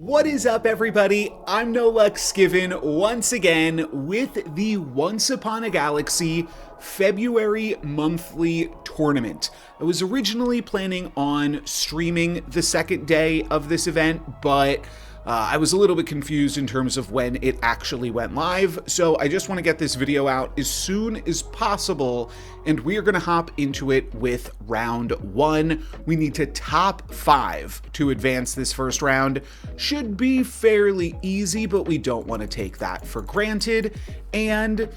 What is up, everybody? I'm NoLucksGiven once again with the Once Upon a Galaxy February monthly tournament. I was originally planning on streaming the second day of this event, but I was a little bit confused in terms of when it actually went live, so I just want to get this video out as soon as possible, and we are going to hop into it with round one. We need to top 5 to advance this first round. Should be fairly easy, but we don't want to take that for granted, and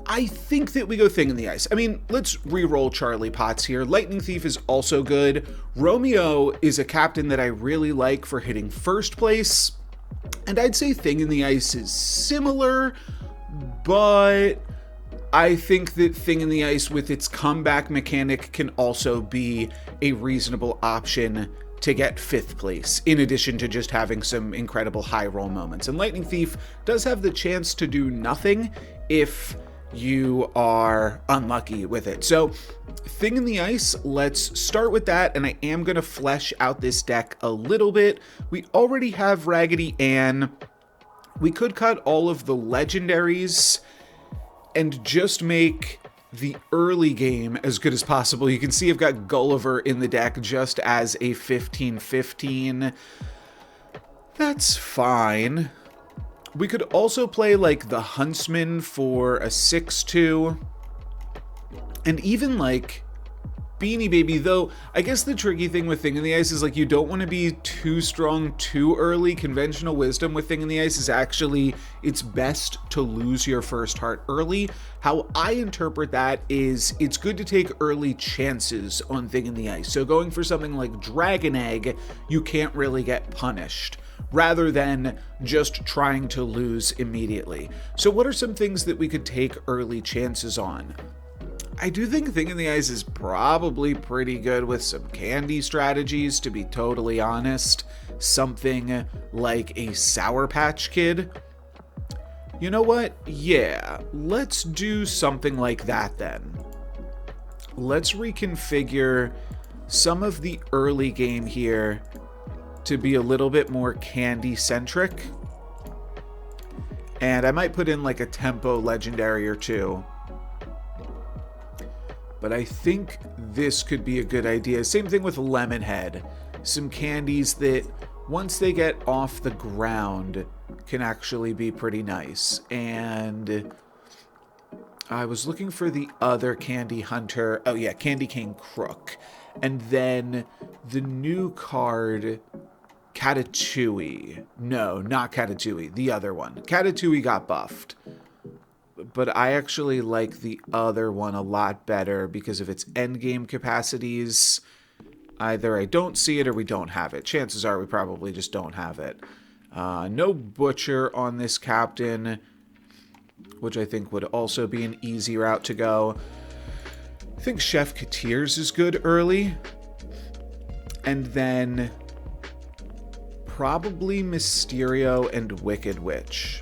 I think that we go Thing in the Ice. I mean, let's re-roll Charlie Potts here. Lightning Thief is also good. Romeo is a captain that I really like for hitting first place. And I'd say Thing in the Ice is similar, but I think that Thing in the Ice with its comeback mechanic can also be a reasonable option to get 5th place, in addition to just having some incredible high roll moments. And Lightning Thief does have the chance to do nothing if you are unlucky with it. So Thing in the Ice, let's start with that, and I am going to flesh out this deck a little bit. We already have Raggedy Ann. We could cut all of the legendaries and just make the early game as good as possible. You can see I've got Gulliver in the deck just as a 15/15. That's fine. We could also play like the Huntsman for a 6/2, and even like Beanie Baby, though I guess the tricky thing with Thing in the Ice is like you don't want to be too strong too early. Conventional wisdom with Thing in the Ice is actually it's best to lose your first heart early. How I interpret that is it's good to take early chances on Thing in the Ice. So going for something like Dragon Egg, you can't really get punished, rather than just trying to lose immediately. So what are some things that we could take early chances on? I do think Thing in the Ice is probably pretty good with some candy strategies, to be totally honest. Something like a Sour Patch Kid. You know what? Yeah, let's do something like that then. Let's reconfigure some of the early game here to be a little bit more candy centric, and I might put in like a tempo legendary or two, but I think this could be a good idea. Same thing with Lemonhead, some candies that once they get off the ground can actually be pretty nice. And I was looking for the other Candy Hunter. Oh yeah, Candy Cane Crook, and then the new card Catatouille. No, not Catatouille, the other one. Catatouille got buffed, but I actually like the other one a lot better because of its endgame capacities. Either I don't see it or we don't have it. Chances are we probably just don't have it. No Butcher on this captain, which I think would also be an easy route to go. I think Chef Katir's is good early, and then probably Mysterio and Wicked Witch,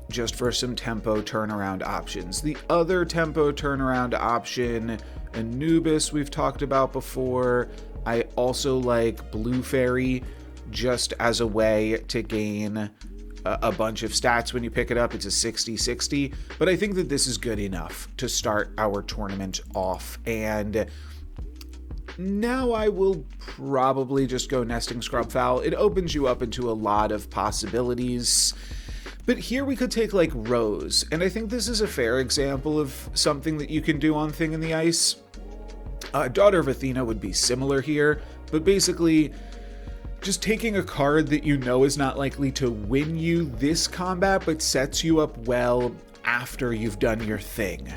just for some tempo turnaround options. The other tempo turnaround option, Anubis, we've talked about before. I also like Blue Fairy just as a way to gain a bunch of stats when you pick it up. It's a 60/60, but I think that this is good enough to start our tournament off. And now I will probably just go Nesting Scrubfowl. It opens you up into a lot of possibilities. But here we could take like Rose, and I think this is a fair example of something that you can do on Thing in the Ice. Daughter of Athena would be similar here, but basically just taking a card that you know is not likely to win you this combat, but sets you up well after you've done your thing.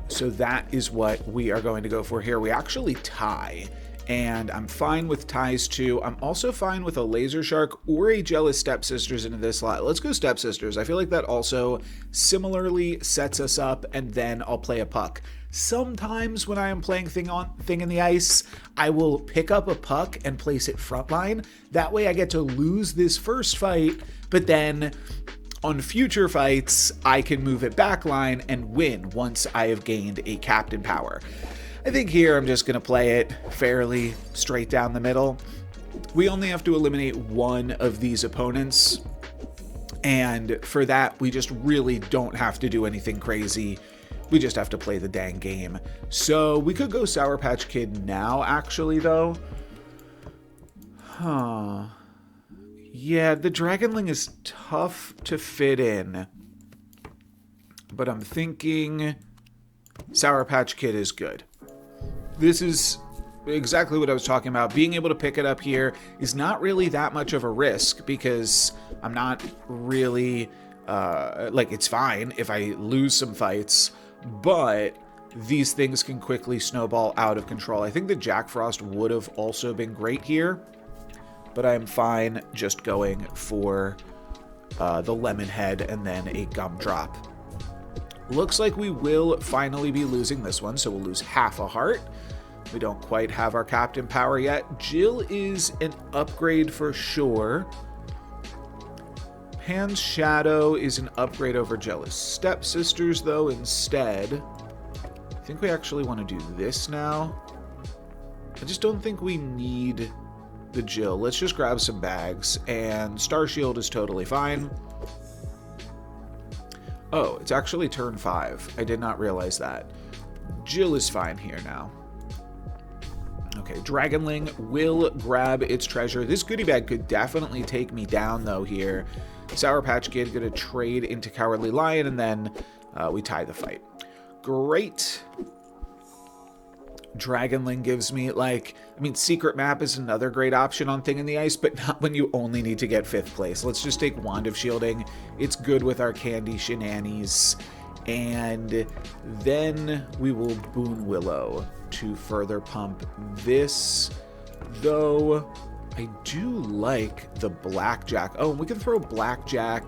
So that is what we are going to go for here. We actually tie, and I'm fine with ties too. I'm also fine with a Laser Shark or a Jealous Stepsisters into this slot. Let's go Stepsisters. I feel like that also similarly sets us up, and then I'll play a puck. Sometimes when I am playing Thing in the Ice, I will pick up a puck and place it frontline. That way I get to lose this first fight, but then on future fights, I can move it backline and win once I have gained a captain power. I think here I'm just going to play it fairly straight down the middle. we only have to eliminate one of these opponents. And for that, we just really don't have to do anything crazy. We just have to play the dang game. So we could go Sour Patch Kid now, actually, though. Huh. Yeah, the Dragonling is tough to fit in. But I'm thinking Sour Patch Kid is good. This is exactly what I was talking about. Being able to pick it up here is not really that much of a risk because I'm not really, it's fine if I lose some fights, but these things can quickly snowball out of control. I think the Jack Frost would have also been great here, but I'm fine just going for the Lemon Head and then a Gumdrop. Looks like we will finally be losing this one, so we'll lose half a heart. We don't quite have our Captain Power yet. Jill is an upgrade for sure. Pan's Shadow is an upgrade over Jealous Stepsisters, though, instead. I think we actually want to do this now. I just don't think we need the Jill. Let's just grab some bags, and Star Shield is totally fine. Oh, it's actually turn 5. I did not realize that. Jill is fine here now. Okay, Dragonling will grab its treasure. This goodie bag could definitely take me down, though, here. Sour Patch Kid going to trade into Cowardly Lion, and then we tie the fight. Great. Dragonling gives me, Secret Map is another great option on Thing in the Ice, but not when you only need to get 5th place. Let's just take Wand of Shielding. It's good with our candy shenanigans. And then we will Boon Willow to further pump this, though I do like the Blackjack. Oh, and we can throw Blackjack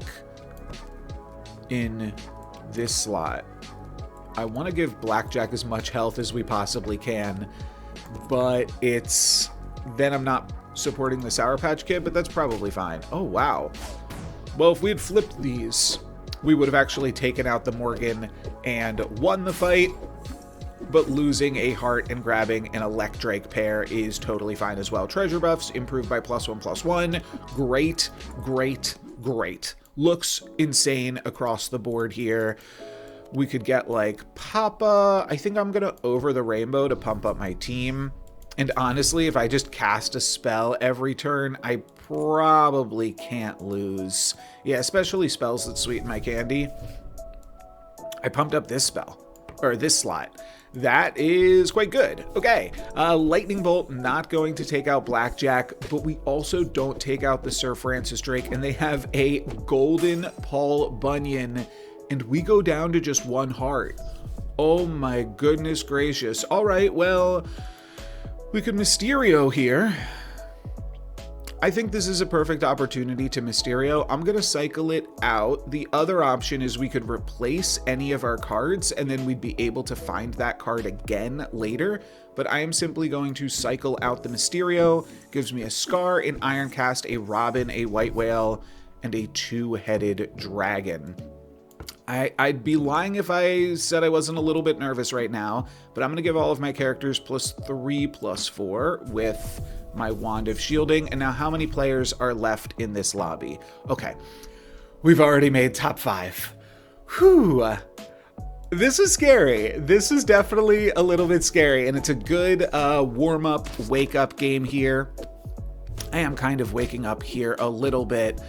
in this slot. I want to give Blackjack as much health as we possibly can, but then I'm not supporting the Sour Patch Kid, but that's probably fine. Oh, wow. Well, if we had flipped these, we would have actually taken out the Morgan and won the fight, but losing a heart and grabbing an Electrake pair is totally fine as well. Treasure buffs improved by +1/+1. Great, great, great. Looks insane across the board here. We could get Papa. I think I'm going to over the rainbow to pump up my team. And honestly, if I just cast a spell every turn, I probably can't lose. Yeah, especially spells that sweeten my candy. I pumped up this spell, or this slot. That is quite good. Okay, Lightning Bolt not going to take out Blackjack, but we also don't take out the Sir Francis Drake, and they have a Golden Paul Bunyan, and we go down to just 1 heart. Oh my goodness gracious. All right, well, we could Mysterio here. I think this is a perfect opportunity to Mysterio. I'm going to cycle it out. The other option is we could replace any of our cards, and then we'd be able to find that card again later. But I am simply going to cycle out the Mysterio. Gives me a Scar, an Ironcast, a Robin, a White Whale, and a 2-headed dragon. I'd be lying if I said I wasn't a little bit nervous right now, but I'm going to give all of my characters +3/+4 with my Wand of Shielding. And now how many players are left in this lobby? Okay, we've already made top 5. Whew. This is scary. This is definitely a little bit scary, and it's a good warm-up, wake-up game here. I am kind of waking up here a little bit,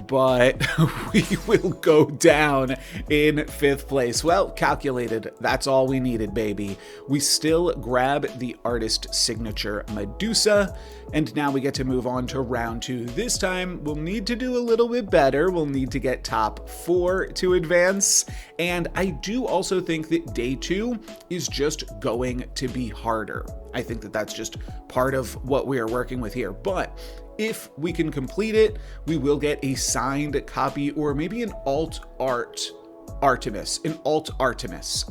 but we will go down in 5th place. Well, calculated. That's all we needed, baby. We still grab the artist signature Medusa, and now we get to move on to round 2. This time, we'll need to do a little bit better. We'll need to get top 4 to advance, and I do also think that day 2 is just going to be harder. I think that that's just part of what we are working with here, but if we can complete it, we will get a signed copy or maybe an alt Artemis.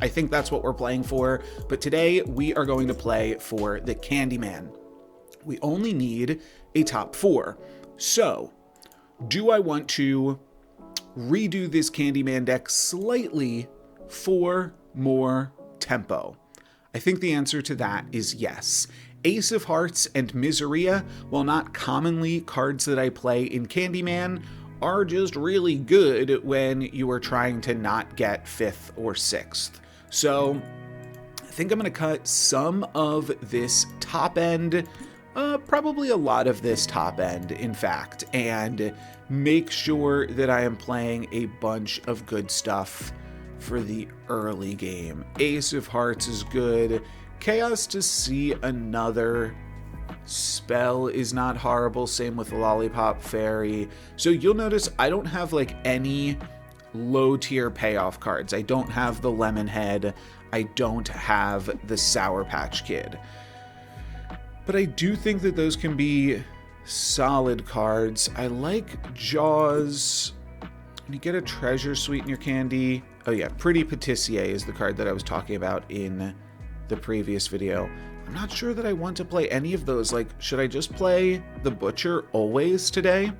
I think that's what we're playing for, but today we are going to play for the Candyman. We only need a top 4. So, do I want to redo this Candyman deck slightly for more tempo? I think the answer to that is yes. Ace of Hearts and Miseria, while not commonly cards that I play in Candyman, are just really good when you are trying to not get 5th or 6th. So I think I'm going to cut some of this top end, probably a lot of this top end, in fact, and make sure that I am playing a bunch of good stuff for the early game. Ace of Hearts is good. Chaos to see another spell is not horrible. Same with Lollipop Fairy. So you'll notice I don't have like any low tier payoff cards. I don't have the Lemon Head. I don't have the Sour Patch Kid. But I do think that those can be solid cards. I like Jaws. When you get a treasure sweetener candy. Oh yeah, Pretty Patissier is the card that I was talking about in the previous video. I'm not sure that I want to play any of those. Like, should I just play the Butcher always today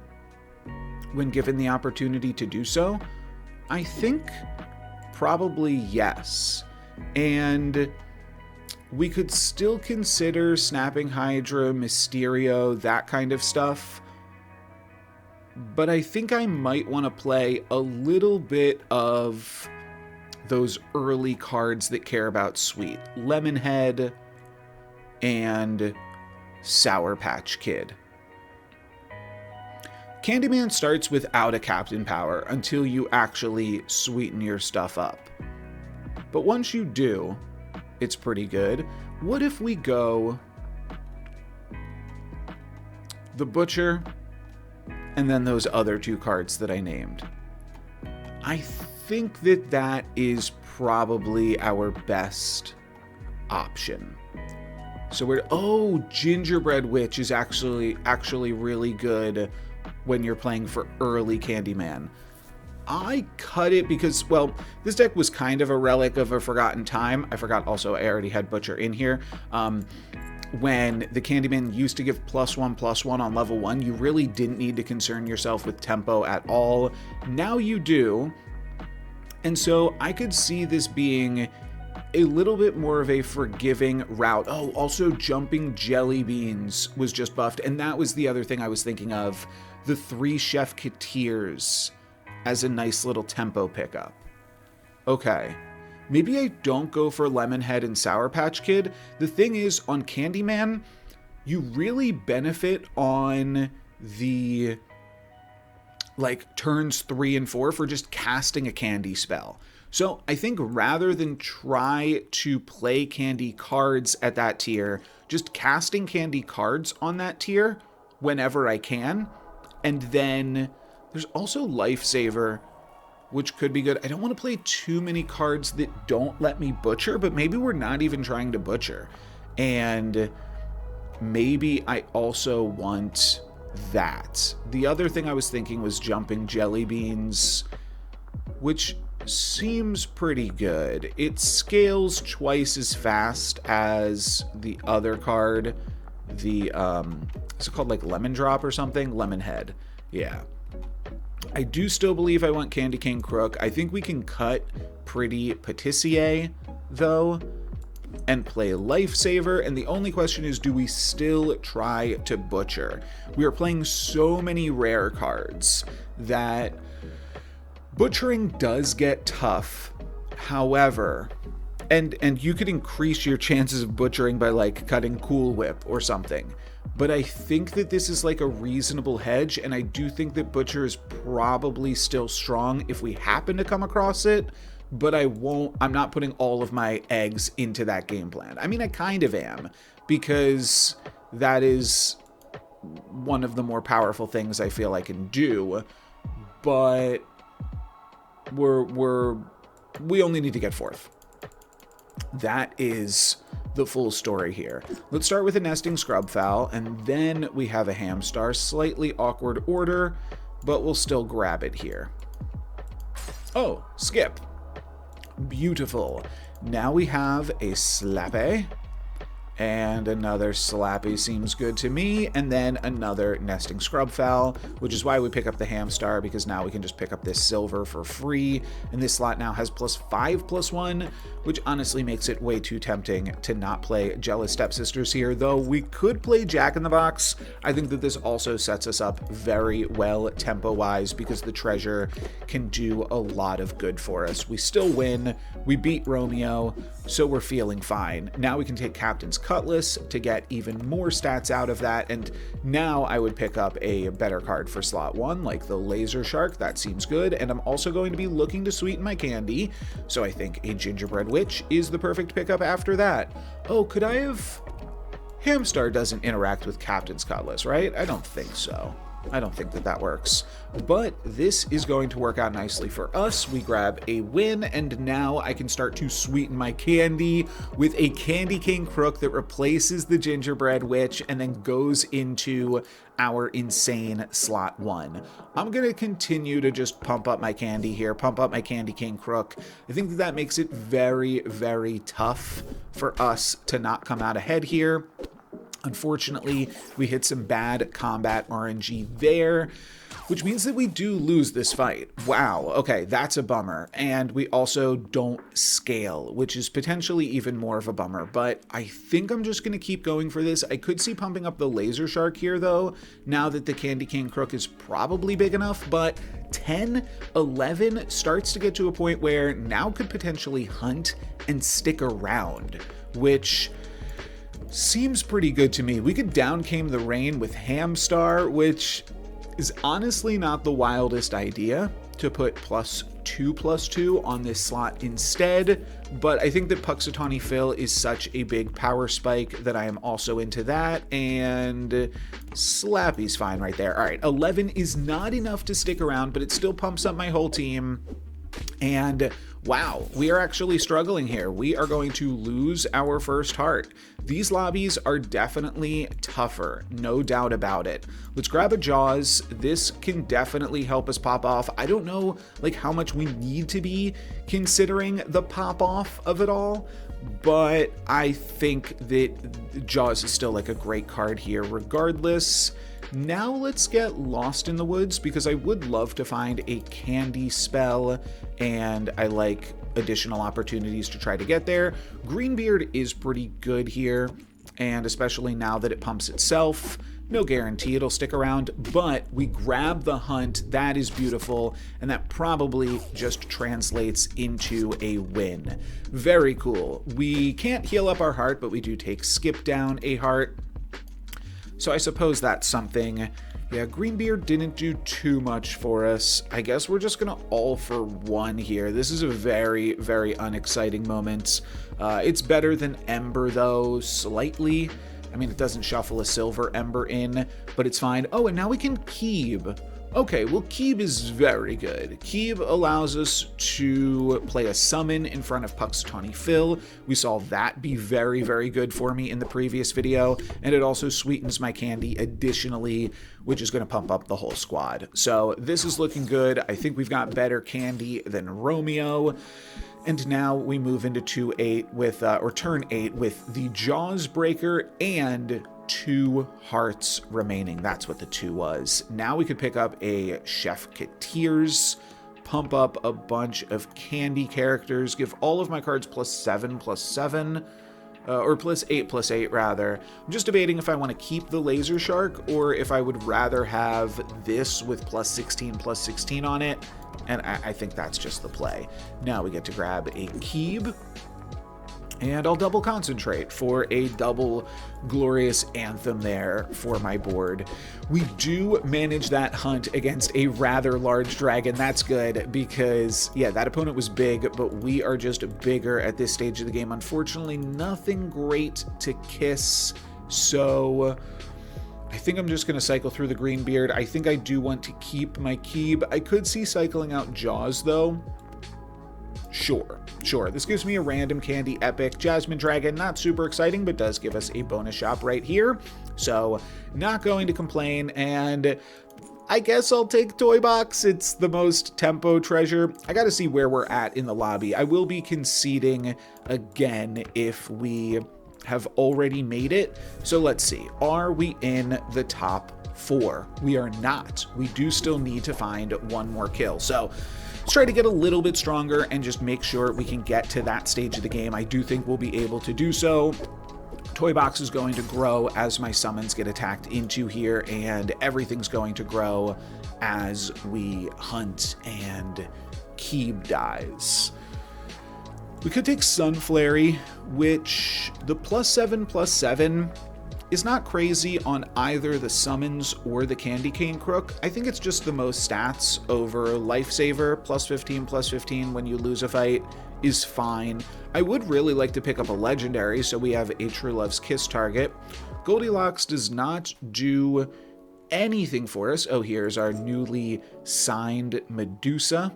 when given the opportunity to do so? I think probably yes. And we could still consider Snapping Hydra, Mysterio, that kind of stuff. But I think I might want to play a little bit of those early cards that care about sweet. Lemonhead and Sour Patch Kid. Candyman starts without a Captain Power until you actually sweeten your stuff up. But once you do, it's pretty good. What if we go the Butcher and then those other 2 cards that I named? I think that that is probably our best option. So Gingerbread Witch is actually really good when you're playing for early Candyman. I cut it because, well, this deck was kind of a relic of a forgotten time. I forgot also I already had Butcher in here. When the Candyman used to give +1/+1 on level 1, you really didn't need to concern yourself with tempo at all. Now you do. And so I could see this being a little bit more of a forgiving route. Oh, also Jumping Jelly Beans was just buffed. And that was the other thing I was thinking of. The 3 Chef Katirs as a nice little tempo pickup. Okay. Maybe I don't go for Lemonhead and Sour Patch Kid. The thing is, on Candyman, you really benefit on the turns 3 and 4 for just casting a candy spell. So I think rather than try to play candy cards at that tier, just casting candy cards on that tier whenever I can. And then there's also Lifesaver, which could be good. I don't want to play too many cards that don't let me butcher, but maybe we're not even trying to butcher. And maybe I also want that. The other thing I was thinking was Jumping Jelly Beans, which seems pretty good. It scales twice as fast as the other card. The, is it called like Lemon Drop or something? Lemonhead. Yeah. I do still believe I want Candy Cane Crook. I think we can cut Pretty Patissier, though, and play Lifesaver. And the only question is, do we still try to butcher? We are playing so many rare cards that butchering does get tough. However, and you could increase your chances of butchering by like cutting Cool Whip or something. But I think that this is like a reasonable hedge, and I do think that Butcher is probably still strong if we happen to come across it, but I'm not putting all of my eggs into that game plan. I mean, I kind of am, because that is one of the more powerful things I feel I can do, but we only need to get 4th. That is the full story here. Let's start with a Nesting Scrubfowl, and then we have a Hamstar. Slightly awkward order, but we'll still grab it here. Oh, skip. Beautiful. Now we have a Slappy, And another Slappy seems good to me. And then another Nesting Scrubfowl, which is why we pick up the Hamstar, because now we can just pick up this silver for free. And this slot now has +5/+1, which honestly makes it way too tempting to not play Jealous Stepsisters here, though we could play Jack in the Box. I think that this also sets us up very well tempo-wise, because the treasure can do a lot of good for us. We still win. We beat Romeo, so we're feeling fine. Now we can take Captain's Cutlass to get even more stats out of that, and now I would pick up a better card for slot 1, like the Laser Shark. That seems good, and I'm also going to be looking to sweeten my candy, so I think a Gingerbread Witch is the perfect pickup after that. Oh, could I have... Hamstar doesn't interact with Captain's Cutlass, right? I don't think so. I don't think that that works, but this is going to work out nicely for us. We grab a win, and now I can start to sweeten my candy with a Candy King Crook that replaces the Gingerbread Witch and then goes into our insane slot 1. I'm going to continue to just pump up my candy here, pump up my Candy King Crook. I think that that makes it very, very tough for us to not come out ahead here. Unfortunately, we hit some bad combat RNG there, which means that we do lose this fight. Wow, okay, that's a bummer. And we also don't scale, which is potentially even more of a bummer, but I think I'm just going to keep going for this. I could see pumping up the Laser Shark here, though, now that the Candy King Crook is probably big enough, but 10, 11 starts to get to a point where now could potentially hunt and stick around, which... seems pretty good to me. We could Down Came the Rain with Hamstar, which is honestly not the wildest idea to put +2/+2 on this slot instead, but I think that Puxatawny Phil is such a big power spike that I am also into that, and Slappy's fine right there. All right, 11 is not enough to stick around, but it still pumps up my whole team. And wow, we are actually struggling here. We are going to lose our first heart. These lobbies are definitely tougher, no doubt about it. Let's grab a Jaws. This can definitely help us pop off. I don't know like how much we need to be considering the pop off of it all, but I think that Jaws is still like a great card here regardless. Now let's get lost in the woods, because I would love to find a candy spell, and I like additional opportunities to try to get there. Greenbeard is pretty good here, and especially now that it pumps itself. No guarantee it'll stick around, but we grab the hunt. That is beautiful, and that probably just translates into a win. Very cool. We can't heal up our heart, but we do take skip down a heart. So I suppose that's something. Yeah, Greenbeard didn't do too much for us. I guess we're just going to all for one here. This is a very, very unexciting moment. It's better than Ember, though, slightly. I mean, it doesn't shuffle a silver Ember in, but it's fine. Oh, and now we can Keeb. Okay, well, Keeb is very good. Keeb allows us to play a summon in front of Puxatawny Phil. We saw that be very, very good for me in the previous video, and it also sweetens my candy additionally, which is going to pump up the whole squad. So this is looking good. I think we've got better candy than Romeo. And now we move into 2-8 with, or turn 8 with the Jaws Breaker and 2 hearts remaining. That's what the 2 was. Now we could pick up a Chef Katir's, pump up a bunch of candy characters, give all of my cards +7/+7, or +8/+8 rather. I'm just debating if I want to keep the Laser Shark or if I would rather have this with +16/+16 on it. And I think that's just the play. Now we get to grab a Keeb, and I'll double concentrate for a double glorious anthem there for my board. We do manage that hunt against a rather large dragon. That's good because, yeah, that opponent was big, but we are just bigger at this stage of the game. Unfortunately, nothing great to kiss, so I think I'm just going to cycle through the Greenbeard. I think I do want to keep my Keeb. I could see cycling out Jaws, though. Sure. This gives me a random candy epic. Jasmine Dragon, not super exciting, but does give us a bonus shop right here. So, not going to complain, and I guess I'll take Toy Box. It's the most tempo treasure. I gotta see where we're at in the lobby. I will be conceding again if we have already made it. So let's see, are we in the top 4? We are not. We do still need to find one more kill. So let's try to get a little bit stronger and just make sure we can get to that stage of the game. I do think we'll be able to do so. Toy box is going to grow as my summons get attacked into here, and everything's going to grow as we hunt and Keeb dies. We could take Sunflary, which the +7/+7 is not crazy on either the summons or the Candy Cane Crook. I think it's just the most stats over Lifesaver. +15/+15 when you lose a fight is fine. I would really like to pick up a legendary, so we have a True Love's Kiss target. Goldilocks does not do anything for us. Oh, here's our newly signed Medusa.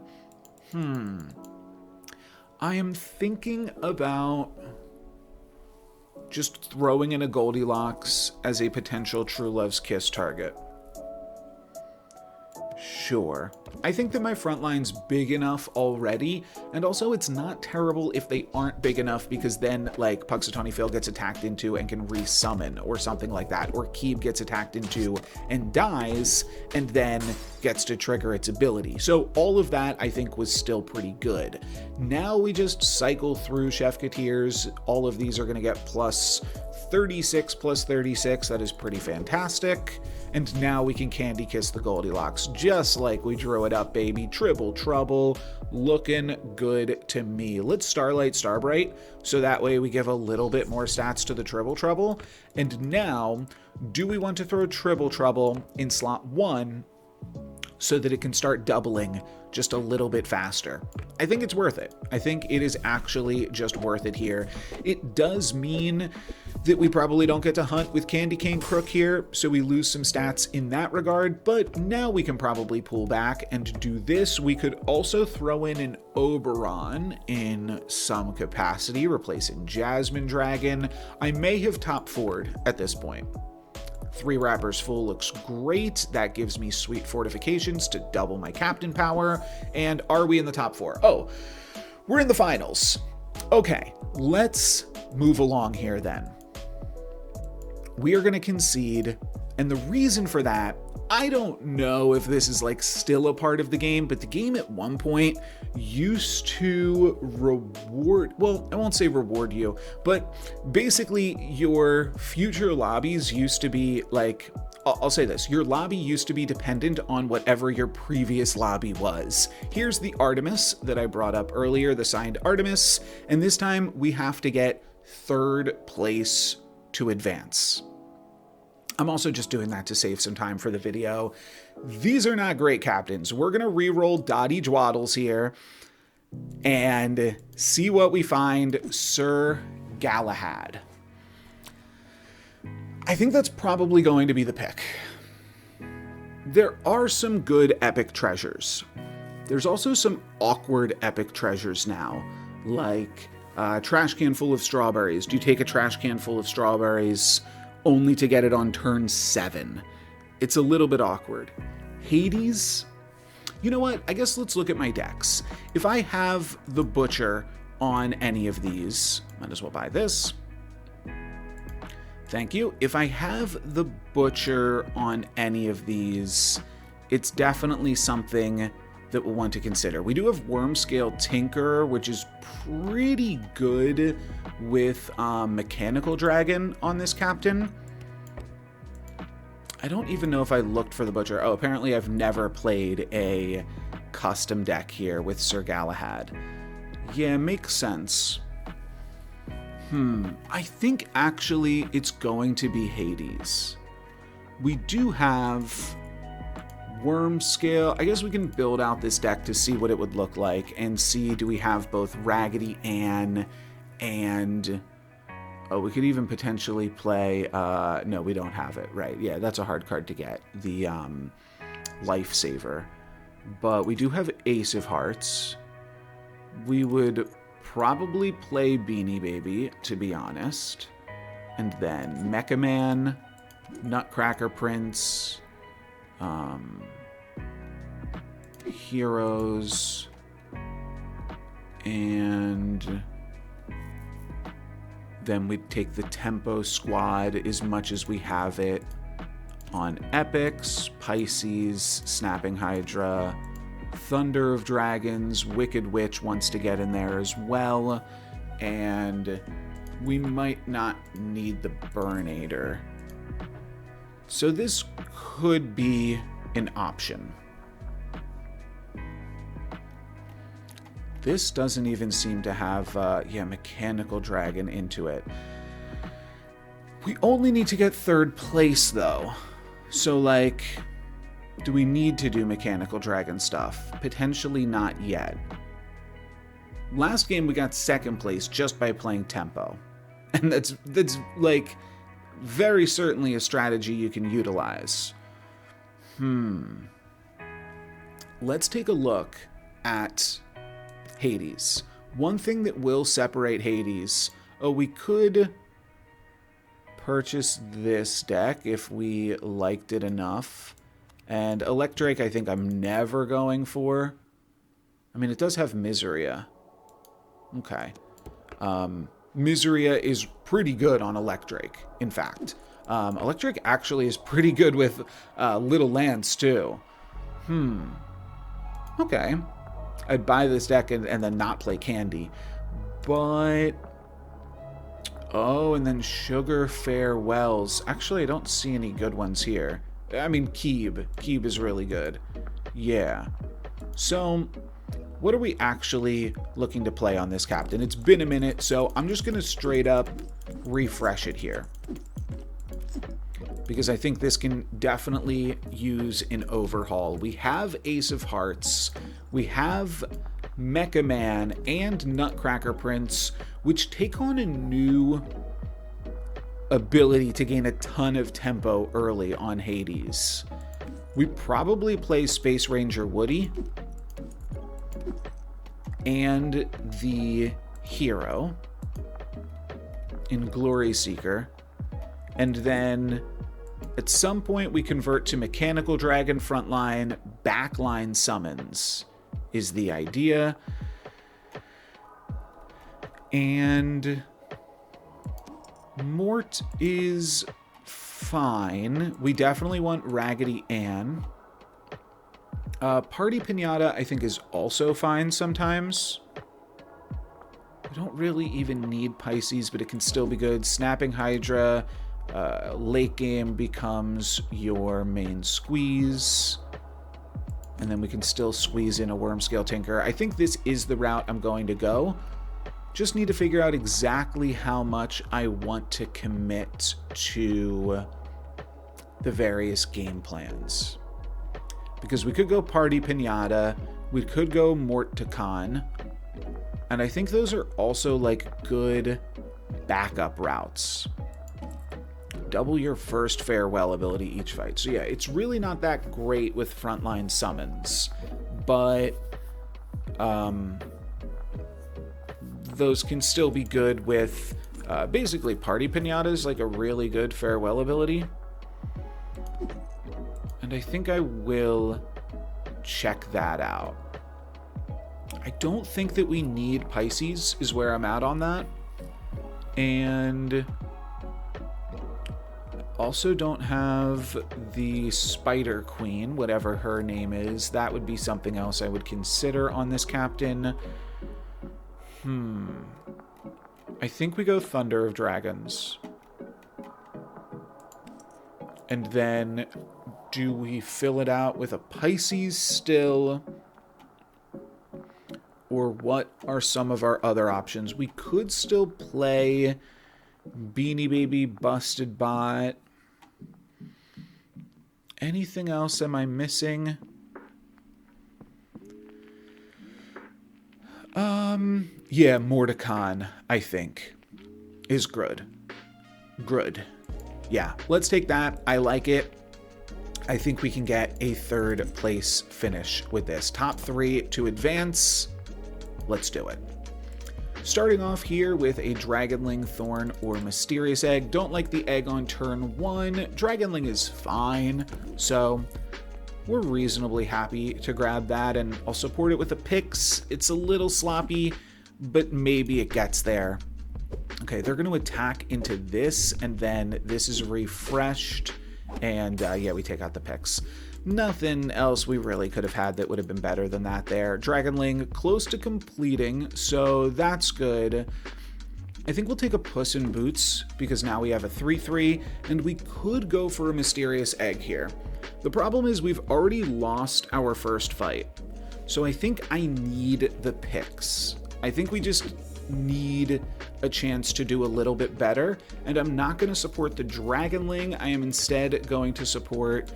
I am thinking about just throwing in a Goldilocks as a potential True Love's Kiss target. Sure. I think that my front line's big enough already, and also it's not terrible if they aren't big enough, because then, like, Puxatawny Phil gets attacked into and can resummon or something like that, or Keeb gets attacked into and dies and then gets to trigger its ability. So all of that I think was still pretty good. Now we just cycle through Chef Katir's. All of these are going to get +36/+36. That is pretty fantastic. And now we can Candy Kiss the Goldilocks, just like we drew it up, baby. Triple Trouble, looking good to me. Let's Starlight Starbright, so that way we give a little bit more stats to the Triple Trouble. And now, do we want to throw Triple Trouble in slot 1 so that it can start doubling just a little bit faster? I think it's worth it. I think it is actually just worth it here. It does mean that we probably don't get to hunt with Candy Cane Crook here, so we lose some stats in that regard, but now we can probably pull back and do this. We could also throw in an Oberon in some capacity, replacing Jasmine Dragon. I may have top 4'd at this point. 3 wrappers full looks great. That gives me sweet fortifications to double my captain power. And are we in the top 4? Oh, we're in the finals. Okay, let's move along here then. We are going to concede, and the reason for that, I don't know if this is like still a part of the game, but the game at one point used to reward, well, I won't say reward you, but basically your future lobbies used to be like, I'll say this, your lobby used to be dependent on whatever your previous lobby was. Here's the Artemis that I brought up earlier, the signed Artemis, and this time we have to get 3rd place to advance. I'm also just doing that to save some time for the video. These are not great captains. We're going to re-roll Dottie Dwaddles here and see what we find. Sir Galahad. I think that's probably going to be the pick. There are some good epic treasures. There's also some awkward epic treasures now, like trash can full of strawberries. Do you take a trash can full of strawberries only to get it on turn 7? It's a little bit awkward. Hades? You know what? I guess let's look at my decks. If I have the Butcher on any of these, might as well buy this. Thank you. If I have the Butcher on any of these, it's definitely something that we'll want to consider. We do have Wormscale Tinker, which is pretty good with Mechanical Dragon on this captain. I don't even know if I looked for the Butcher. Oh, apparently I've never played a custom deck here with Sir Galahad. Yeah, makes sense. I think actually it's going to be Hades. We do have Wormscale. I guess we can build out this deck to see what it would look like and see, do we have both Raggedy Ann and, oh, we could even potentially play, no, we don't have it, right? Yeah, that's a hard card to get, the Lifesaver. But we do have Ace of Hearts. We would probably play Beanie Baby, to be honest. And then Mecha Man, Nutcracker Prince, Heroes, and Then we'd take the Tempo Squad as much as we have it on Epics, Pisces, Snapping Hydra, Thunder of Dragons, Wicked Witch wants to get in there as well, and we might not need the Burnator. So this could be an option. This doesn't even seem to have, Mechanical Dragon into it. We only need to get third place, though. So, like, do we need to do Mechanical Dragon stuff? Potentially not yet. Last game we got second place just by playing Tempo. And that's like, very certainly a strategy you can utilize. Let's take a look at Hades. One thing that will separate Hades, we could purchase this deck if we liked it enough. And Electrake, I think I'm never going for. I mean, it does have Miseria. Okay. Miseria is pretty good on Electrake, in fact. Electrake actually is pretty good with Little Lance, too. Okay. I'd buy this deck and then not play Candy. But... oh, and then Sugar Farewells. Actually, I don't see any good ones here. I mean, Keeb. Keeb is really good. Yeah. So, what are we actually looking to play on this captain? It's been a minute, so I'm just going to straight up refresh it here. Because I think this can definitely use an overhaul. We have Ace of Hearts. We have Mecha Man and Nutcracker Prince, which take on a new ability to gain a ton of tempo early on Hades. We probably play Space Ranger Woody and the hero in Glory Seeker, and then at some point we convert to Mechanical Dragon frontline, backline summons is the idea. And Mort is fine. We definitely want Raggedy Ann. Party Pinata, I think, is also fine sometimes. We don't really even need Pisces, but it can still be good. Snapping Hydra, late game becomes your main squeeze. And then we can still squeeze in a Wormscale Tinker. I think this is the route I'm going to go. Just need to figure out exactly how much I want to commit to the various game plans. Because we could go Party Pinata, we could go Mort to Khan, and I think those are also like good backup routes. Double your first farewell ability each fight. So yeah, it's really not that great with frontline summons, but those can still be good with basically Party Pinata is like a really good farewell ability. And I think I will check that out. I don't think that we need Pisces is where I'm at on that. And also don't have the Spider Queen, whatever her name is. That would be something else I would consider on this captain. I think we go Thunder of Dragons. And then do we fill it out with a Pisces still? Or what are some of our other options? We could still play Beanie Baby, Busted Bot. Anything else am I missing? Yeah, Mordecon, I think, is good. Good. Yeah, let's take that. I like it. I think we can get a third place finish with this. Top 3 to advance. Let's do it. Starting off here with a Dragonling, Thorn, or Mysterious Egg. Don't like the egg on turn 1. Dragonling is fine, so we're reasonably happy to grab that, and I'll support it with a Pix. It's a little sloppy, but maybe it gets there. Okay, they're going to attack into this, and then this is refreshed, and yeah, we take out the picks. Nothing else we really could have had that would have been better than that there. Dragonling close to completing, so that's good. I think we'll take a Puss in Boots, because now we have a 3-3, and we could go for a Mysterious Egg here. The problem is we've already lost our first fight, so I think I need the picks. I think we just need a chance to do a little bit better, and I'm not going to support the Dragonling. I am instead going to support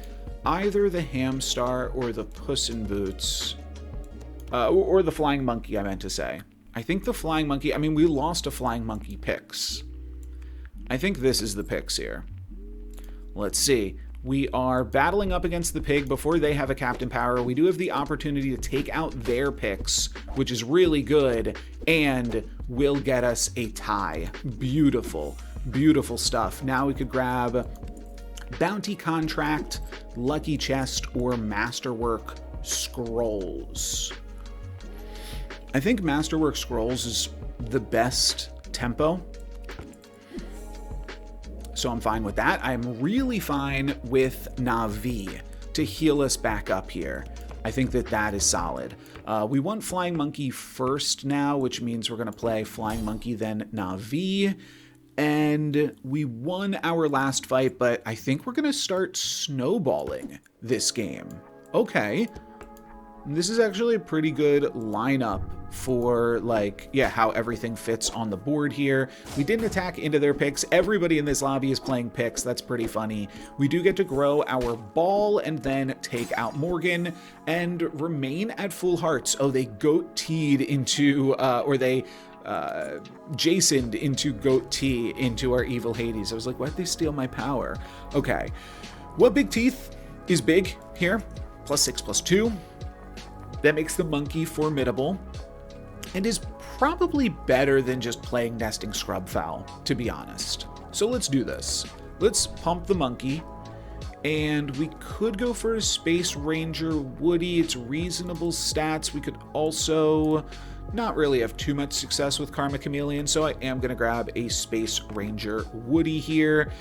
either the Hamstar or the Puss in Boots, or the Flying Monkey, I meant to say. I think the Flying Monkey, I mean, we lost a Flying Monkey picks. I think this is the picks here. Let's see. We are battling up against the pig before they have a Captain Power. We do have the opportunity to take out their picks, which is really good, and will get us a tie. Beautiful, beautiful stuff. Now we could grab Bounty Contract, Lucky Chest, or Masterwork Scrolls. I think Masterwork Scrolls is the best tempo, so I'm fine with that. I'm really fine with Na'vi to heal us back up here. I think that that is solid. We want Flying Monkey first now, which means we're going to play Flying Monkey, then Na'vi. And we won our last fight, but I think we're going to start snowballing this game. Okay. This is actually a pretty good lineup for, like, yeah, how everything fits on the board here. We didn't attack into their picks. Everybody in this lobby is playing picks. That's pretty funny. We do get to grow our ball and then take out Morgan and remain at full hearts. Oh, they goat-teed into, or they Jasoned into Goat T into our evil Hades. I was like, why'd they steal my power? Okay. What big teeth is big here? +6/+2. That makes the monkey formidable and is probably better than just playing Nesting Scrubfowl, to be honest. So let's do this. Let's pump the monkey, and we could go for a Space Ranger Woody. It's reasonable stats. We could also not really have too much success with Karma Chameleon, so I am going to grab a Space Ranger Woody here.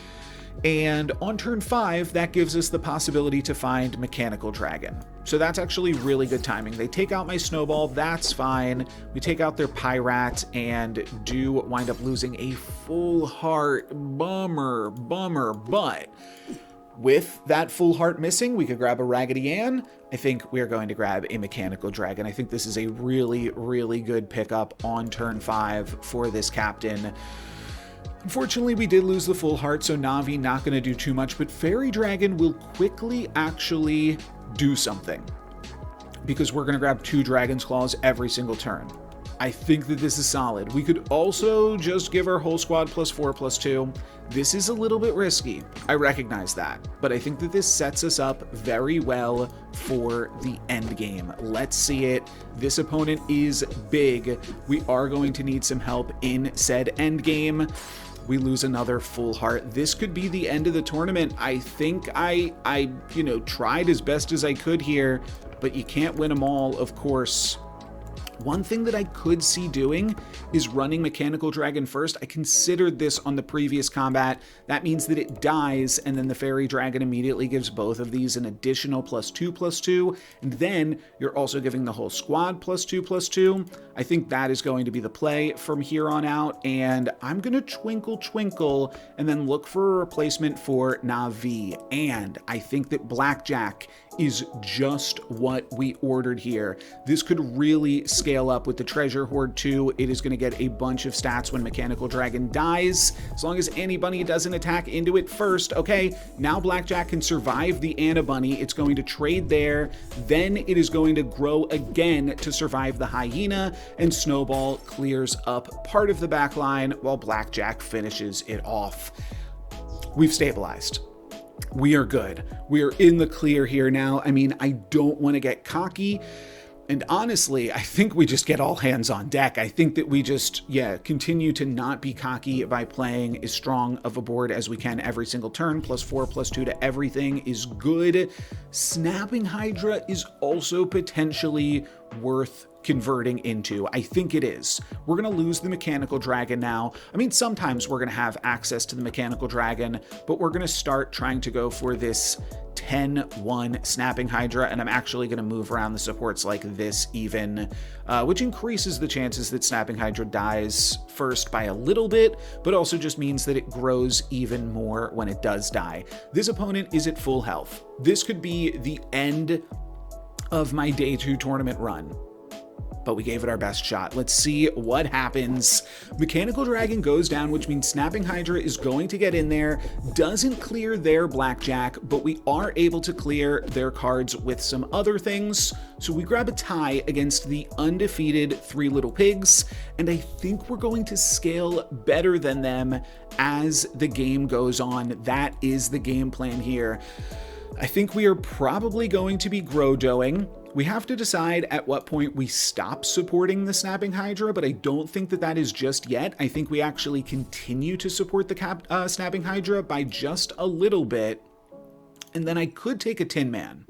And on turn 5, that gives us the possibility to find Mechanical Dragon. So that's actually really good timing. They take out my Snowball, that's fine. We take out their Pyrat and do wind up losing a full heart. Bummer, but with that full heart missing, we could grab a Raggedy Ann. I think we are going to grab a Mechanical Dragon. I think this is a really, really good pickup on turn 5 for this captain. Unfortunately, we did lose the full heart, so Na'vi not going to do too much, but Fairy Dragon will quickly actually do something, because we're going to grab 2 Dragon's Claws every single turn. I think that this is solid. We could also just give our whole squad +4/+2. This is a little bit risky. I recognize that, but I think that this sets us up very well for the end game. Let's see it. This opponent is big. We are going to need some help in said end game. We lose another full heart. This could be the end of the tournament. I think I tried as best as I could here, but you can't win them all, of course. One thing that I could see doing is running Mechanical Dragon first. I considered this on the previous combat. That means that it dies, and then the Fairy Dragon immediately gives both of these an additional +2/+2, and then you're also giving the whole squad +2/+2. I think that is going to be the play from here on out, and I'm going to twinkle and then look for a replacement for Na'vi. And I think that Blackjack is just what we ordered here. This could really scale up with the Treasure Hoard 2. It is going to get a bunch of stats when Mechanical Dragon dies, as long as anybody doesn't attack into it first. Okay, now Blackjack can survive the Anna Bunny. It's going to trade there. Then it is going to grow again to survive the Hyena, and Snowball clears up part of the back line while Blackjack finishes it off. We've stabilized. We are good. We are in the clear here now. I mean, I don't want to get cocky. And honestly, I think we just get all hands on deck. I think that we just, continue to not be cocky by playing as strong of a board as we can every single turn. +4/+2 to everything is good. Snapping Hydra is also potentially worth converting into. I think it is. We're going to lose the mechanical dragon now. I mean, sometimes we're going to have access to the mechanical dragon, but we're going to start trying to go for this 10-1 snapping hydra, and I'm actually going to move around the supports like this even, which increases the chances that snapping hydra dies first by a little bit, but also just means that it grows even more when it does die. This opponent is at full health. This could be the end of my day 2 tournament run, but we gave it our best shot. Let's see what happens. Mechanical Dragon goes down, which means Snapping Hydra is going to get in there. Doesn't clear their blackjack, but we are able to clear their cards with some other things. So we grab a tie against the undefeated Three Little Pigs, and I think we're going to scale better than them as the game goes on. That is the game plan here. I think we are probably going to be grow-doing. We have to decide at what point we stop supporting the Snapping Hydra, but I don't think that that is just yet. I think we actually continue to support the Snapping Hydra by just a little bit, and then I could take a Tin Man.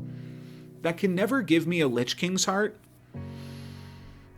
That can never give me a Lich King's Heart,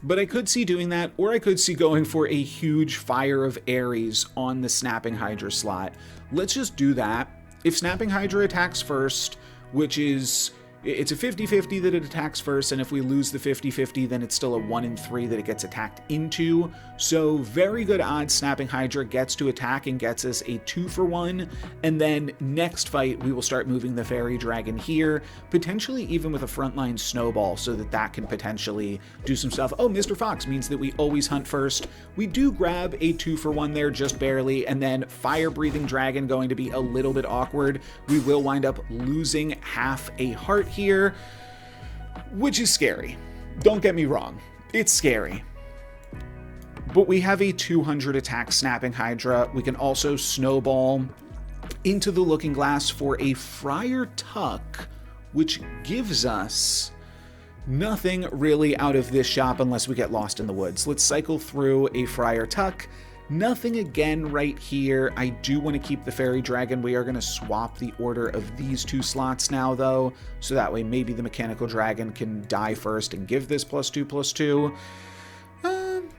but I could see doing that, or I could see going for a huge Fire of Ares on the Snapping Hydra slot. Let's just do that. If Snapping Hydra attacks first, which is... it's a 50-50 that it attacks first, and if we lose the 50-50, then it's still a 1 in 3 that it gets attacked into. So very good odds Snapping Hydra gets to attack and gets us a 2-for-1, and then next fight we will start moving the Fairy Dragon here, potentially even with a frontline Snowball so that that can potentially do some stuff. Oh, Mr. Fox means that we always hunt first. We do grab a 2-for-1 there just barely, and then Fire Breathing Dragon going to be a little bit awkward. We will wind up losing half a heart here, which is scary. Don't get me wrong, it's scary. But we have a 200 attack Snapping Hydra. We can also Snowball into the Looking Glass for a Friar Tuck, which gives us nothing really out of this shop unless we get lost in the woods. Let's cycle through a Friar Tuck. Nothing again right here. I do want to keep the Fairy Dragon. We are going to swap the order of these 2 slots now, though, so that way maybe the Mechanical Dragon can die first and give this +2/+2.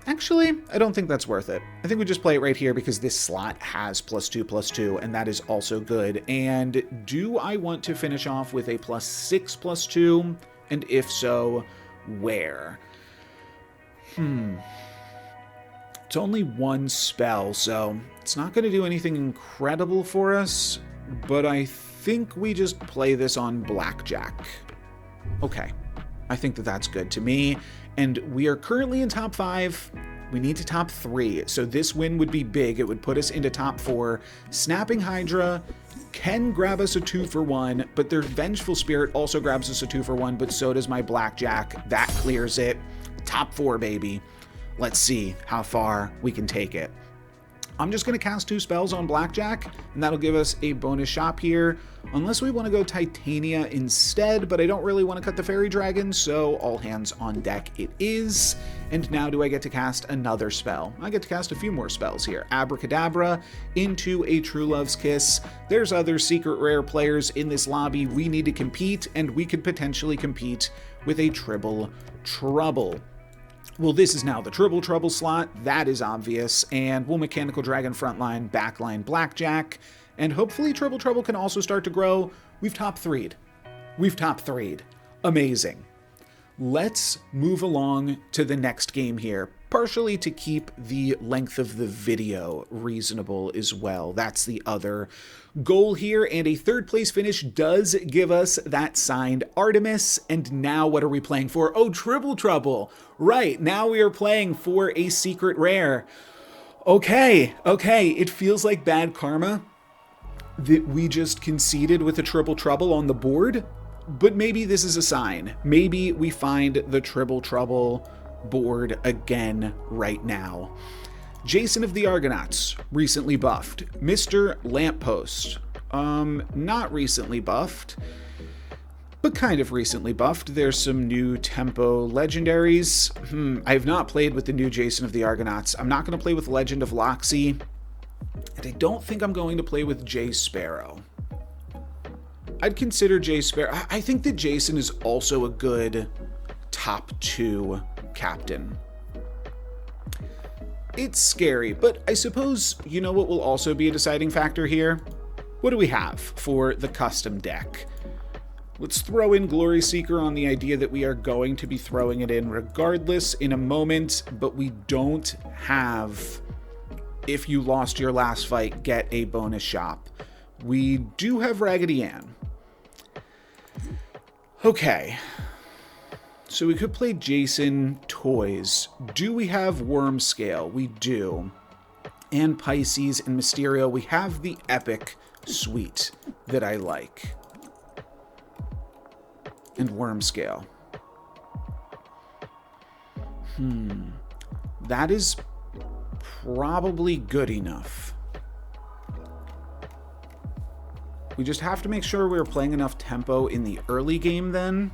Actually, I don't think that's worth it. I think we just play it right here because this slot has +2/+2, and that is also good. And do I want to finish off with a +6/+2? And if so, where? It's only 1 spell, so it's not going to do anything incredible for us, but I think we just play this on blackjack. Okay, I think that that's good to me, and we are currently in top 5. We need to top 3, so this win would be big. It would put us into top 4. Snapping Hydra can grab us a 2-for-1, but their Vengeful Spirit also grabs us a 2-for-1, but so does my blackjack. That clears it. Top 4, baby. Let's see how far we can take it. I'm just going to cast 2 spells on blackjack, and that'll give us a bonus shop here, unless we want to go Titania instead, but I don't really want to cut the Fairy Dragon, so all hands on deck it is. And now do I get to cast another spell? I get to cast a few more spells here. Abracadabra into a True Love's Kiss. There's other secret rare players in this lobby. We need to compete, and we could potentially compete with a Tribble Trouble. Well, this is now the Tribble Trouble slot, that is obvious, and we'll Mechanical Dragon frontline, backline Blackjack, and hopefully Tribble Trouble can also start to grow. We've top 3'd. We've top 3'd. Amazing. Let's move along to the next game here, partially to keep the length of the video reasonable as well. That's the other goal here, and a 3rd place finish does give us that signed Artemis. And now what are we playing for? Oh, Tribble Trouble. Right, now we are playing for a secret rare. Okay, it feels like bad karma that we just conceded with a Tribble Trouble on the board, but maybe this is a sign. Maybe we find the Tribble Trouble board again right now. Jason of the Argonauts, recently buffed. Mr. Lamppost, not recently buffed, but kind of recently buffed. There's some new tempo legendaries. I have not played with the new Jason of the Argonauts. I'm not going to play with Legend of Loxy, and I don't think I'm going to play with Jay Sparrow. I'd consider Jay Sparrow. I think that Jason is also a good top 2 captain. It's scary, but I suppose you know what will also be a deciding factor here? What do we have for the custom deck? Let's throw in Glory Seeker on the idea that we are going to be throwing it in regardless in a moment, but we don't have, if you lost your last fight, get a bonus shop. We do have Raggedy Ann. Okay. So we could play Jason Toys. Do we have Worm Scale? We do. And Pisces and Mysterio. We have the Epic Suite that I like. And Worm Scale. That is probably good enough. We just have to make sure we're playing enough tempo in the early game then.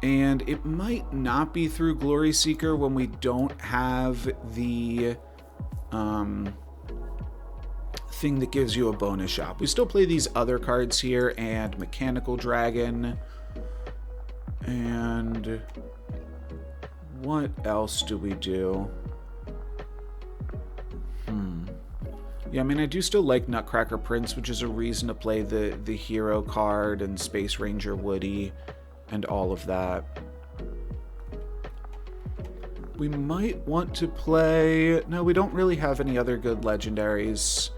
And it might not be through Glory Seeker when we don't have the thing that gives you a bonus shop. We still play these other cards here, and Mechanical Dragon. And what else do we do? Yeah, I mean, I do still like Nutcracker Prince, which is a reason to play the hero card and Space Ranger Woody and all of that. We might want to play... No, we don't really have any other good legendaries.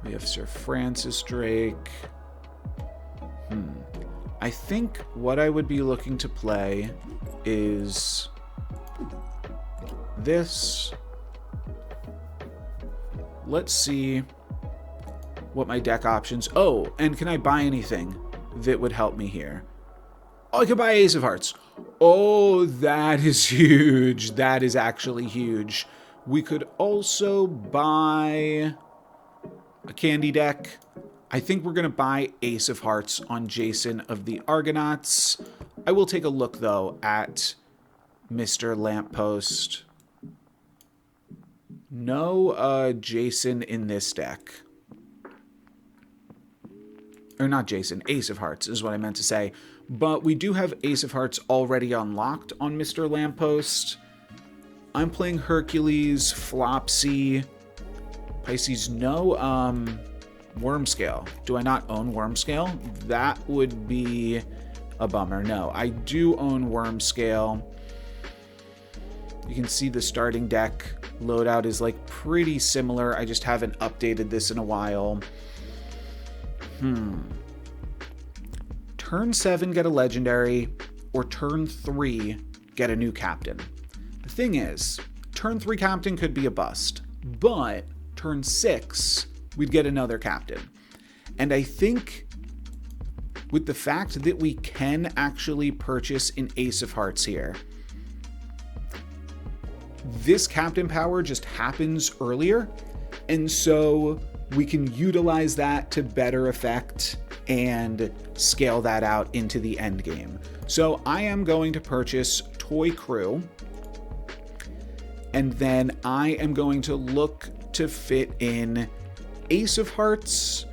We have Sir Francis Drake. I think what I would be looking to play is this. Let's see what my deck options... Oh, and can I buy anything that would help me here? Oh, I could buy Ace of Hearts. Oh, that is huge. That is actually huge. We could also buy a candy deck. I think we're going to buy Ace of Hearts on Jason of the Argonauts. I will take a look, though, at Mr. Lamppost. No Jason in this deck. Or not Jason, Ace of Hearts is what I meant to say. But we do have Ace of Hearts already unlocked on Mr. Lamppost. I'm playing Hercules, Flopsy, Pisces. No, Worm Scale. Do I not own Worm Scale? That would be a bummer. No, I do own Worm Scale. You can see the starting deck loadout is like pretty similar. I just haven't updated this in a while. Turn 7, get a legendary, or turn 3, get a new captain. The thing is, turn 3 captain could be a bust, but turn 6, we'd get another captain. And I think with the fact that we can actually purchase an Ace of Hearts here, this captain power just happens earlier, and so we can utilize that to better effect and scale that out into the end game. So I am going to purchase Toy Crew, and then I am going to look to fit in Ace of Hearts,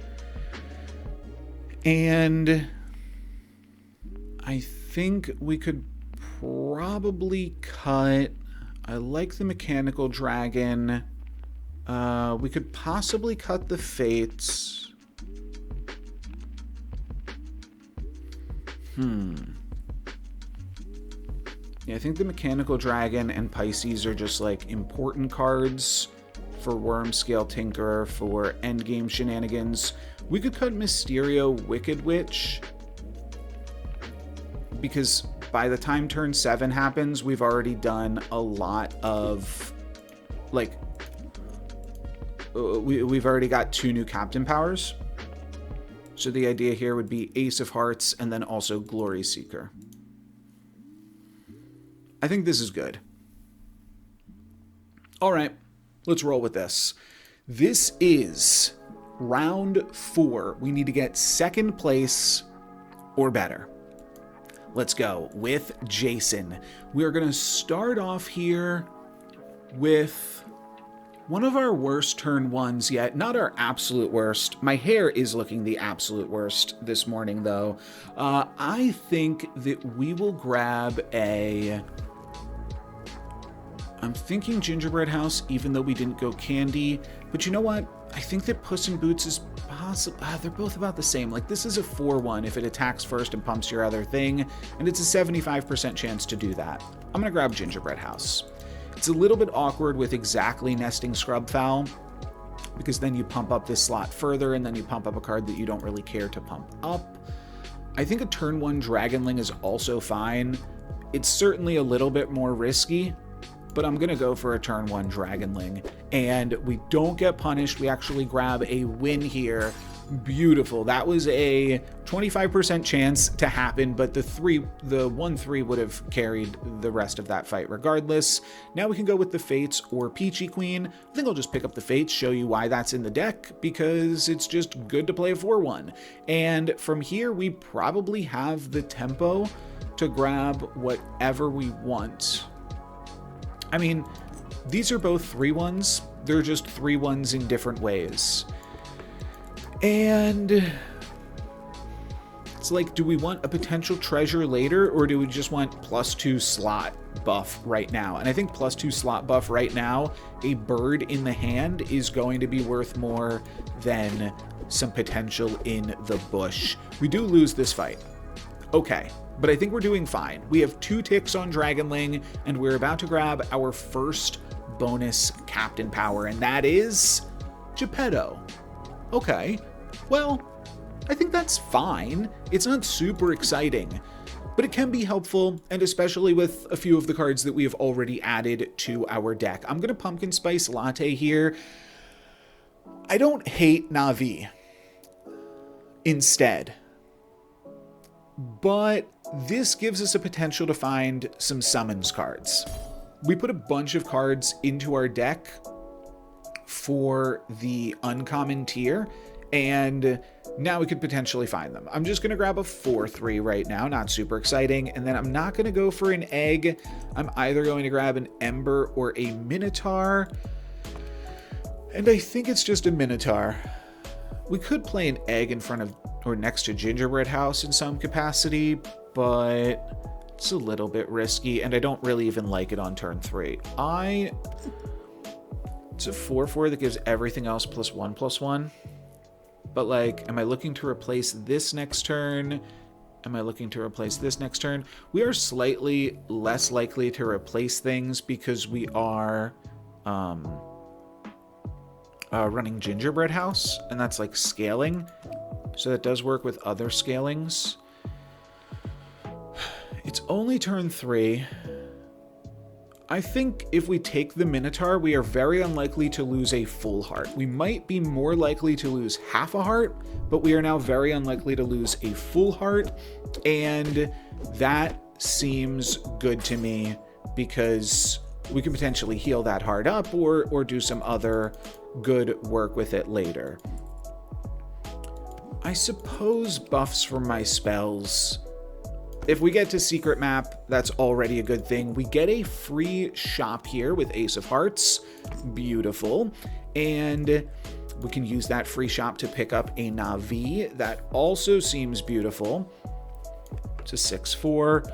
and I think we could probably cut... I like the Mechanical Dragon. We could possibly cut the Fates. Yeah, I think the Mechanical Dragon and Pisces are just like important cards for Worm Scale Tinkerer for endgame shenanigans. We could cut Mysterio Wicked Witch, because by the time turn 7 happens, we've already done a lot of, like, we've already got 2 new captain powers. So the idea here would be Ace of Hearts and then also Glory Seeker. I think this is good. All right, let's roll with this. This is round 4. We need to get second place or better. Let's go with Jason. We're going to start off here with one of our worst turn 1s yet. Not our absolute worst. My hair is looking the absolute worst this morning, though. I think that we will grab a I'm thinking Gingerbread House, even though we didn't go Candy. But you know what? I think that Puss in Boots is possible. They're both about the same. Like, this is a 4-1 if it attacks first and pumps your other thing, and it's a 75% chance to do that. I'm gonna grab Gingerbread House. It's a little bit awkward with exactly nesting Scrubfowl, because then you pump up this slot further, and then you pump up a card that you don't really care to pump up. I think a turn 1 Dragonling is also fine. It's certainly a little bit more risky, but I'm gonna go for a turn 1 Dragonling. And we don't get punished, we actually grab a win here. Beautiful. That was a 25% chance to happen, but the 1-3 would have carried the rest of that fight regardless. Now we can go with the Fates or Peachy Queen. I think I'll just pick up the Fates, show you why that's in the deck, because it's just good to play a 4-1. And from here, we probably have the tempo to grab whatever we want. I mean, these are both 3-1s. They're just 3-1s in different ways. And it's like, do we want a potential treasure later, or do we just want +2 slot buff right now? And I think +2 slot buff right now, a bird in the hand is going to be worth more than some potential in the bush. We do lose this fight. Okay, but I think we're doing fine. We have 2 ticks on Dragonling, and we're about to grab our first bonus captain power, and that is Geppetto. Okay, well, I think that's fine. It's not super exciting, but it can be helpful, and especially with a few of the cards that we have already added to our deck. I'm gonna Pumpkin Spice Latte here. I don't hate Na'vi instead, but this gives us a potential to find some summons cards. We put a bunch of cards into our deck for the uncommon tier, and now we could potentially find them. I'm just going to grab a 4-3 right now, not super exciting, and then I'm not going to go for an egg. I'm either going to grab an Ember or a Minotaur, and I think it's just a Minotaur. We could play an egg in front of or next to Gingerbread House in some capacity, but it's a little bit risky, and I don't really even like it on turn 3. It's a 4-4 that gives everything else +1/+1. But like, am I looking to replace this next turn? Am I looking to replace this next turn? We are slightly less likely to replace things because we are running Gingerbread House, and that's like scaling. So that does work with other scalings. It's only turn 3. I think if we take the Minotaur, we are very unlikely to lose a full heart. We might be more likely to lose half a heart, but we are now very unlikely to lose a full heart, and that seems good to me because we can potentially heal that heart up or do some other good work with it later. I suppose buffs for my spells. If we get to Secret Map, that's already a good thing. We get a free shop here with Ace of Hearts. Beautiful. And we can use that free shop to pick up a Na'vi. That also seems beautiful. It's a 6-4.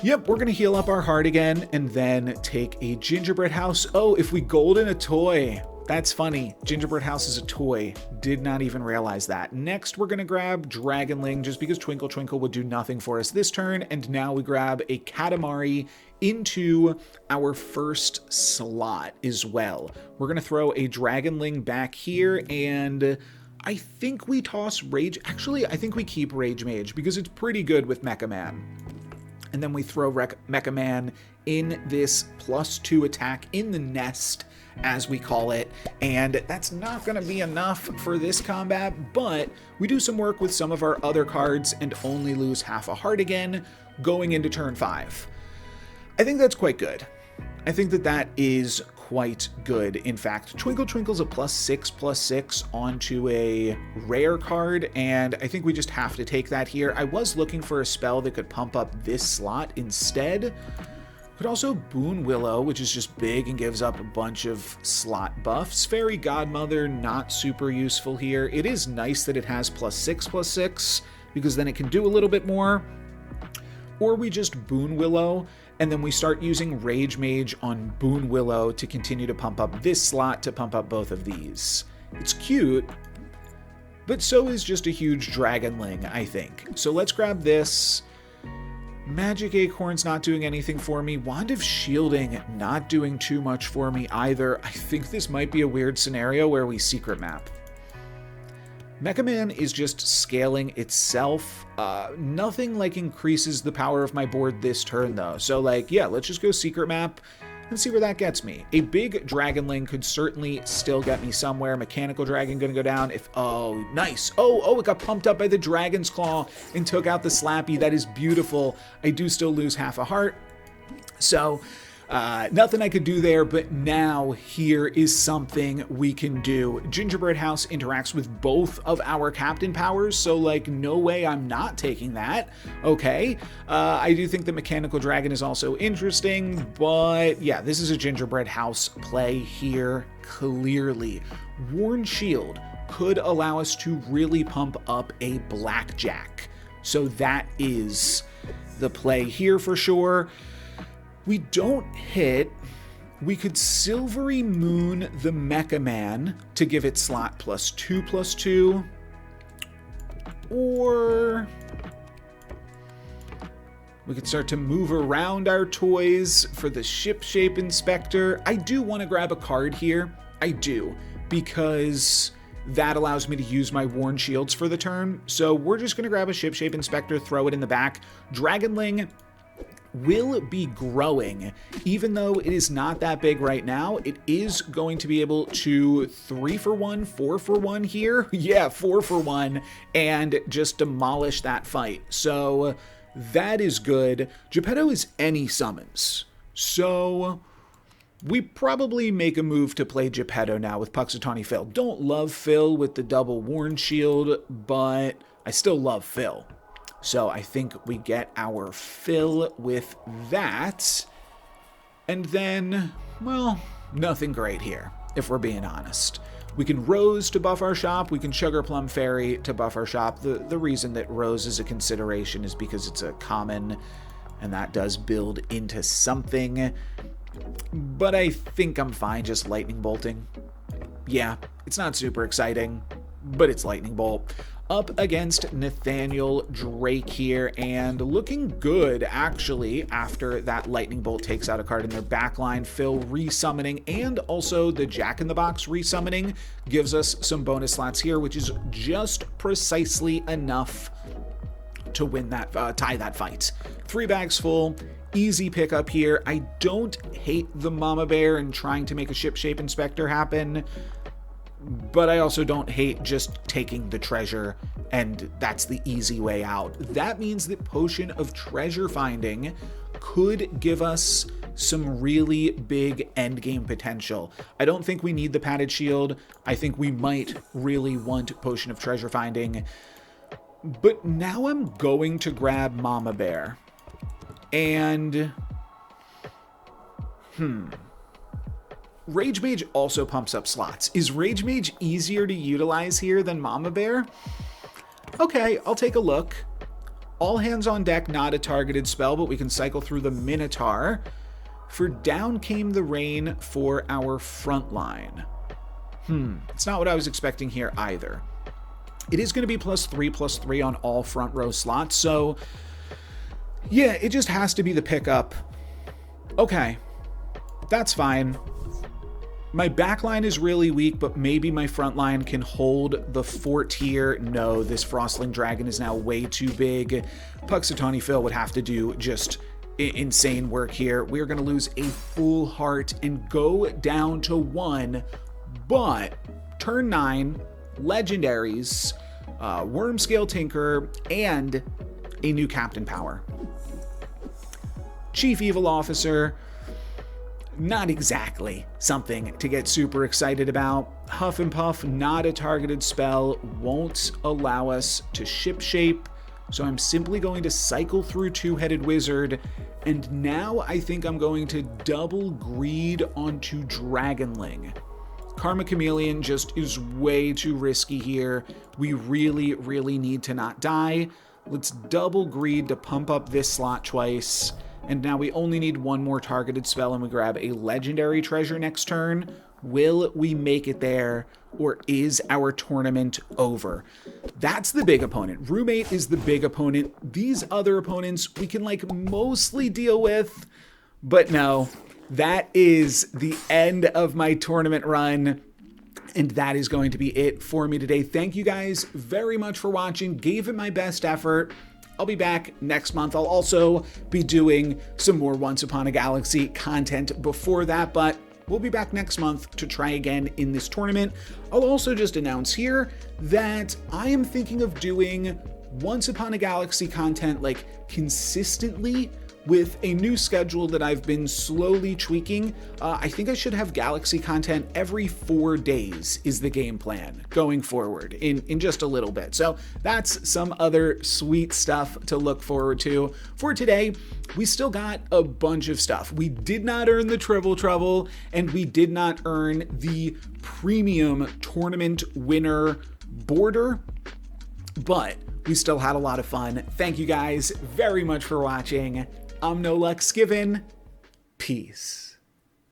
Yep, we're going to heal up our heart again and then take a Gingerbread House. Oh, if we golden a toy. That's funny. Gingerbread House is a toy. Did not even realize that. Next, we're going to grab Dragonling just because Twinkle Twinkle would do nothing for us this turn. And now we grab a Katamari into our first slot as well. We're going to throw a Dragonling back here, and I think we toss Rage. Actually, I think we keep Rage Mage because it's pretty good with Mecha Man. And then we throw Mecha Man in this +2 attack in the nest, as we call it, and that's not going to be enough for this combat, but we do some work with some of our other cards and only lose half a heart again going into turn 5. I think that's quite good. I think that is quite good. In fact, Twinkle Twinkle's a +6/+6 onto a rare card, and I think we just have to take that here. I was looking for a spell that could pump up this slot instead. Could also Boon Willow, which is just big and gives up a bunch of slot buffs. Fairy Godmother, not super useful here. It is nice that it has +6/+6, because then it can do a little bit more. Or we just Boon Willow, and then we start using Rage Mage on Boon Willow to continue to pump up this slot to pump up both of these. It's cute, but so is just a huge Dragonling, I think. So let's grab this. Magic Acorn's not doing anything for me. Wand of Shielding not doing too much for me either. I think this might be a weird scenario where we secret map. Mecha Man is just scaling itself. Nothing like increases the power of my board this turn though. So like, yeah, let's just go secret map and see where that gets me. A big Dragonling could certainly still get me somewhere. Mechanical Dragon gonna go down if, oh, nice. Oh, it got pumped up by the Dragon's Claw and took out the Slappy. That is beautiful. I do still lose half a heart. So, nothing I could do there, but now here is something we can do. Gingerbread House interacts with both of our captain powers, so like no way I'm not taking that. Okay, I do think the Mechanical Dragon is also interesting, but yeah, this is a Gingerbread House play here, clearly. Worn Shield could allow us to really pump up a Blackjack, so that is the play here for sure. We don't hit. We could Silvery Moon the Mecha Man to give it slot +2/+2. Or we could start to move around our toys for the Ship Shape Inspector. I do want to grab a card here. I do, because that allows me to use my Worn Shields for the turn. So we're just going to grab a Ship Shape Inspector, throw it in the back. Dragonling will be growing. Even though it is not that big right now, it is going to be able to 3-for-1, 4-for-1 here. Yeah, 4-for-1, and just demolish that fight. So that is good. Geppetto is any summons. So we probably make a move to play Geppetto now with Puxatawny Phil. Don't love Phil with the double Worn Shield, but I still love Phil. So I think we get our fill with that. And then, well, nothing great here, if we're being honest. We can Rose to buff our shop. We can Sugar Plum Fairy to buff our shop. The reason that Rose is a consideration is because it's a common, and that does build into something. But I think I'm fine just Lightning Bolting. Yeah, it's not super exciting, but it's Lightning Bolt. Up against Nathaniel Drake here, and looking good, actually, after that Lightning Bolt takes out a card in their backline. Phil resummoning, and also the Jack-in-the-Box resummoning gives us some bonus slots here, which is just precisely enough to win that, tie that fight. 3 bags full, easy pickup here. I don't hate the Mama Bear and trying to make a Ship Shape Inspector happen, but I also don't hate just taking the treasure, and that's the easy way out. That means that Potion of Treasure Finding could give us some really big endgame potential. I don't think we need the Padded Shield. I think we might really want Potion of Treasure Finding. But now I'm going to grab Mama Bear. And Rage Mage also pumps up slots. Is Rage Mage easier to utilize here than Mama Bear? Okay, I'll take a look. All Hands on Deck, not a targeted spell, but we can cycle through the Minotaur. For Down Came the Rain for our front line. It's not what I was expecting here either. It is going to be +3/+3 on all front row slots, so yeah, it just has to be the pickup. Okay, that's fine. My backline is really weak, but maybe my front line can hold the fort here. No, this Frostling Dragon is now way too big. Puxatawny Phil would have to do just insane work here. We're going to lose a full heart and go down to 1, but turn 9, legendaries, Wormscale Tinker, and a new captain power. Chief Evil Officer, not exactly something to get super excited about. Huff and Puff, not a targeted spell, won't allow us to Ship Shape, so I'm simply going to cycle through Two-Headed Wizard, and now I think I'm going to double greed onto Dragonling. Karma Chameleon just is way too risky here. We really, really need to not die. Let's double greed to pump up this slot twice, and now we only need one more targeted spell and we grab a legendary treasure next turn. Will we make it there, or is our tournament over? That's the big opponent. Roommate is the big opponent. These other opponents we can like mostly deal with, but no, that is the end of my tournament run. And that is going to be it for me today. Thank you guys very much for watching. Gave it my best effort. I'll be back next month. I'll also be doing some more Once Upon a Galaxy content before that, but we'll be back next month to try again in this tournament. I'll also just announce here that I am thinking of doing Once Upon a Galaxy content like consistently with a new schedule that I've been slowly tweaking. I think I should have Galaxy content every 4 days is the game plan going forward in just a little bit. So that's some other sweet stuff to look forward to. For today, we still got a bunch of stuff. We did not earn the Triple Trouble, and we did not earn the premium tournament winner border, but we still had a lot of fun. Thank you guys very much for watching. I'm NoLucksGiven. Peace.